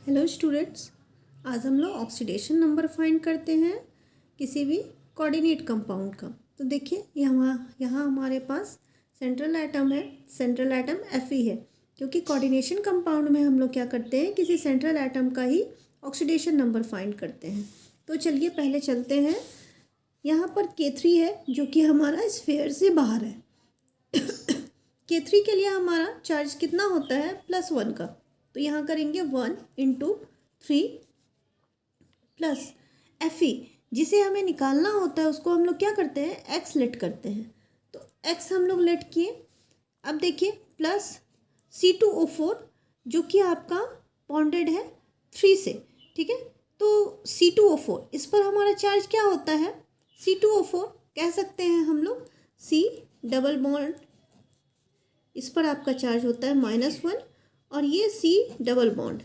Hello students, आज हम लोग ऑक्सीडेशन नंबर फाइंड करते हैं किसी भी कोऑर्डिनेट कंपाउंड का। तो देखिए यहाँ हमारे पास सेंट्रल एटम है। सेंट्रल एटम Fe है, क्योंकि कोऑर्डिनेशन कंपाउंड में हम लोग क्या करते हैं, किसी सेंट्रल एटम का ही ऑक्सीडेशन नंबर फाइंड करते हैं। तो चलिए पहले चलते हैं। यहाँ पर K3 है जो कि हमारा स्फीयर से बाहर है। K3 के लिए हमारा चार्ज कितना होता है, +1 का। तो यहाँ करेंगे 1 × 3 प्लस Fe, जिसे हमें निकालना होता है उसको हम लोग क्या करते हैं, x लेट करते हैं। तो x हम लोग लेट किए। अब देखिए प्लस C2O4 जो कि आपका बॉन्डेड है 3 से, ठीक है। तो C2O4 इस पर हमारा चार्ज क्या होता है, C2O4 कह सकते हैं हम लोग C डबल बॉन्ड, इस पर आपका चार्ज होता है -1 और ये C डबल बॉन्ड,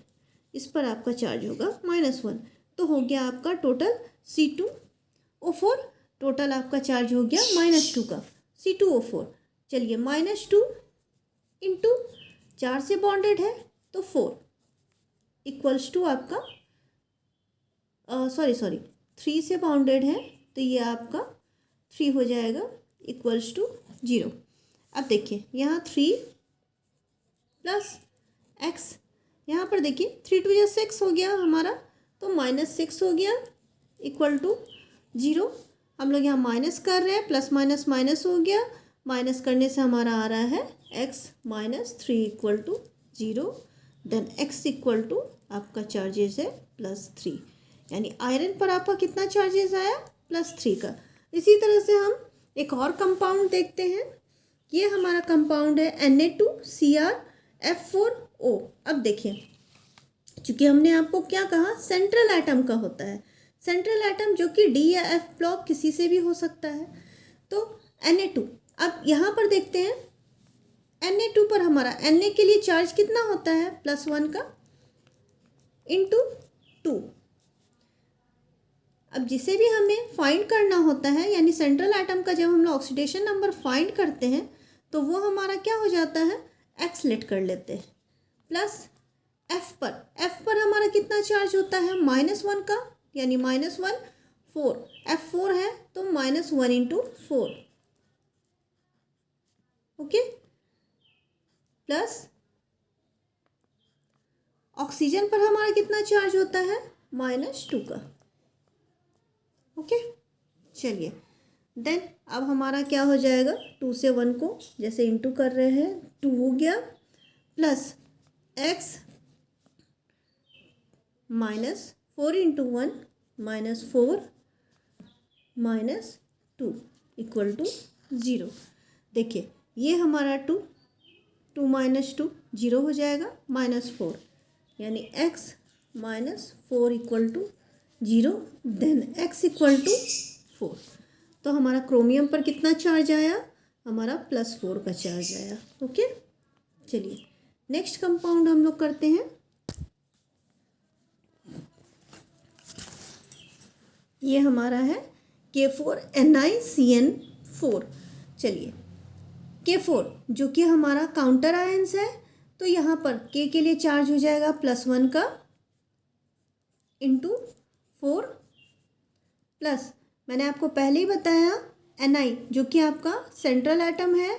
इस पर आपका चार्ज होगा -1। तो हो गया आपका टोटल C2O4, टोटल आपका चार्ज हो गया -2 का C2O4। चलिए -2 इंटू 4 से बॉन्डेड है तो 4 इक्वल्स टू आपका 3 से बाउंडेड है तो ये आपका 3 हो जाएगा इक्वल्स टू 0। अब देखिए यहाँ 3 प्लस x, यहाँ पर देखिए 3 2 6 हो गया हमारा, तो -6 हो गया इक्वल टू 0। हम लोग यहाँ माइनस कर रहे हैं, प्लस माइनस माइनस हो गया, माइनस करने से हमारा आ रहा है x -3 equal to 0। Then x equal to आपका चार्जेस है +3, यानी आयरन पर आपका कितना चार्जेस आया, +3 का। इसी तरह से हम एक और कंपाउंड देखते हैं। ये हमारा कंपाउंड है Na2Cr(F4O)। अब देखिए, चूँकि हमने आपको क्या कहा, सेंट्रल एटम का होता है। सेंट्रल एटम जो कि D या F ब्लॉक किसी से भी हो सकता है। तो Na2, अब यहाँ पर देखते हैं Na2 पर हमारा Na के लिए चार्ज कितना होता है, +1 का इंटू 2। अब जिसे भी हमें फाइंड करना होता है, यानी सेंट्रल एटम का जब हम लोग ऑक्सीडेशन नंबर फाइंड करते हैं तो वो हमारा क्या हो जाता है, x लेट कर लेते हैं। प्लस F पर हमारा कितना चार्ज होता है, -1 का, यानी -1 4, F4 है तो -1 × 4, ओके। प्लस ऑक्सीजन पर हमारा कितना चार्ज होता है, -2 का, ओके। चलिए देन अब हमारा क्या हो जाएगा, 2 से 1 को जैसे इंटू कर रहे हैं 2 हो गया, प्लस x -4 × 1 -4 -2 इक्वल टू 0। देखिए ये हमारा 2 -2 0 हो जाएगा, -4, यानी x -4 equal to 0। Then x equal to 4। तो हमारा क्रोमियम पर कितना चार्ज आया, हमारा +4 का चार्ज आया, ओके। चलिए नेक्स्ट कंपाउंड हम लोग करते हैं। ये हमारा है K4NiCN4। चलिए K4 जो कि हमारा काउंटर आयंस है, तो यहाँ पर K के लिए चार्ज हो जाएगा +1 का इंटू 4, प्लस मैंने आपको पहले ही बताया Ni जो कि आपका सेंट्रल एटम है,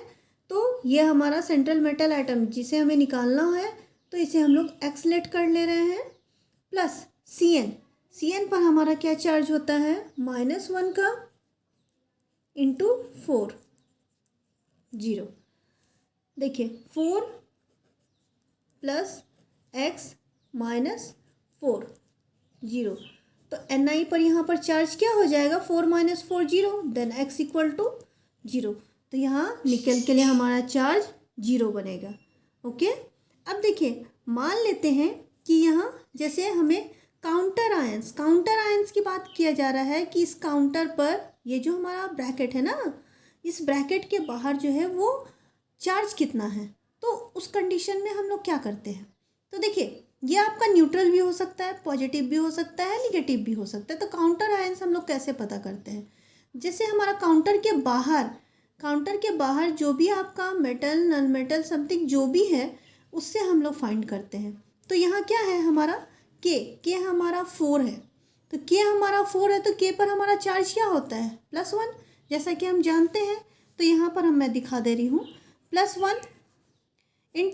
तो ये हमारा सेंट्रल मेटल एटम जिसे हमें निकालना है, तो इसे हम लोग x लेट कर ले रहे हैं। प्लस Cn पर हमारा क्या चार्ज होता है, -1 का इंटू 4 0। देखिए 4 प्लस x -4 0, तो Ni पर यहाँ पर चार्ज क्या हो जाएगा, 4 - 4 0, देन x इक्वल टू 0। तो यहाँ निकल के लिए हमारा चार्ज 0 बनेगा, ओके। अब देखिए मान लेते हैं कि यहाँ जैसे हमें काउंटर आयंस की बात किया जा रहा है कि इस काउंटर पर ये जो हमारा ब्रैकेट है ना, इस ब्रैकेट के बाहर जो है वो चार्ज कितना है। तो उस कंडीशन में हम लोग क्या करते हैं, तो देखिए ये आपका न्यूट्रल भी हो सकता है, पॉजिटिव भी हो सकता है, निगेटिव भी हो सकता है। तो काउंटर आयंस हम लोग कैसे पता करते हैं, जैसे हमारा काउंटर के बाहर जो भी आपका मेटल नॉन मेटल समथिंग जो भी है उससे हम लोग फाइंड करते हैं। तो यहाँ क्या है हमारा के हमारा 4 है, तो के हमारा 4 है तो के पर हमारा चार्ज क्या होता है +1, जैसा कि हम जानते हैं। तो यहाँ पर मैं दिखा दे रही हूँ +1 ×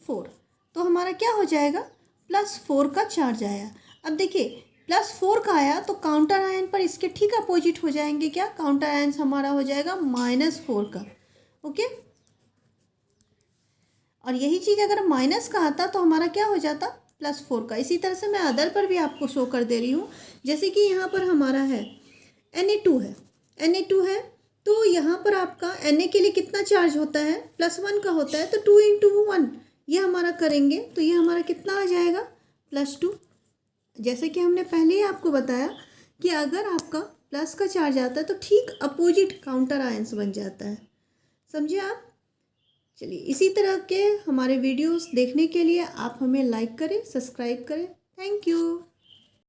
4, तो हमारा क्या हो जाएगा +4 का चार्ज आया। अब देखिए +4 का आया तो काउंटर आयन पर इसके ठीक अपोजिट हो जाएंगे, क्या काउंटर आयन हमारा हो जाएगा -4 का। ओके, और यही चीज़ अगर माइनस का आता तो हमारा क्या हो जाता +4 का। इसी तरह से मैं अदर पर भी आपको शो कर दे रही हूँ, जैसे कि यहाँ पर हमारा है Na2 है, Na2 है तो यहाँ पर आपका Na के लिए कितना चार्ज होता है +1 का होता है, तो 2 × 1 ये हमारा करेंगे तो ये हमारा कितना आ जाएगा +2। जैसे कि हमने पहले ही आपको बताया कि अगर आपका प्लस का चार्ज आता है तो ठीक अपोजिट काउंटर आयंस बन जाता है, समझे आप। चलिए, इसी तरह के हमारे वीडियोस देखने के लिए आप हमें लाइक करें, सब्सक्राइब करें। Thank you.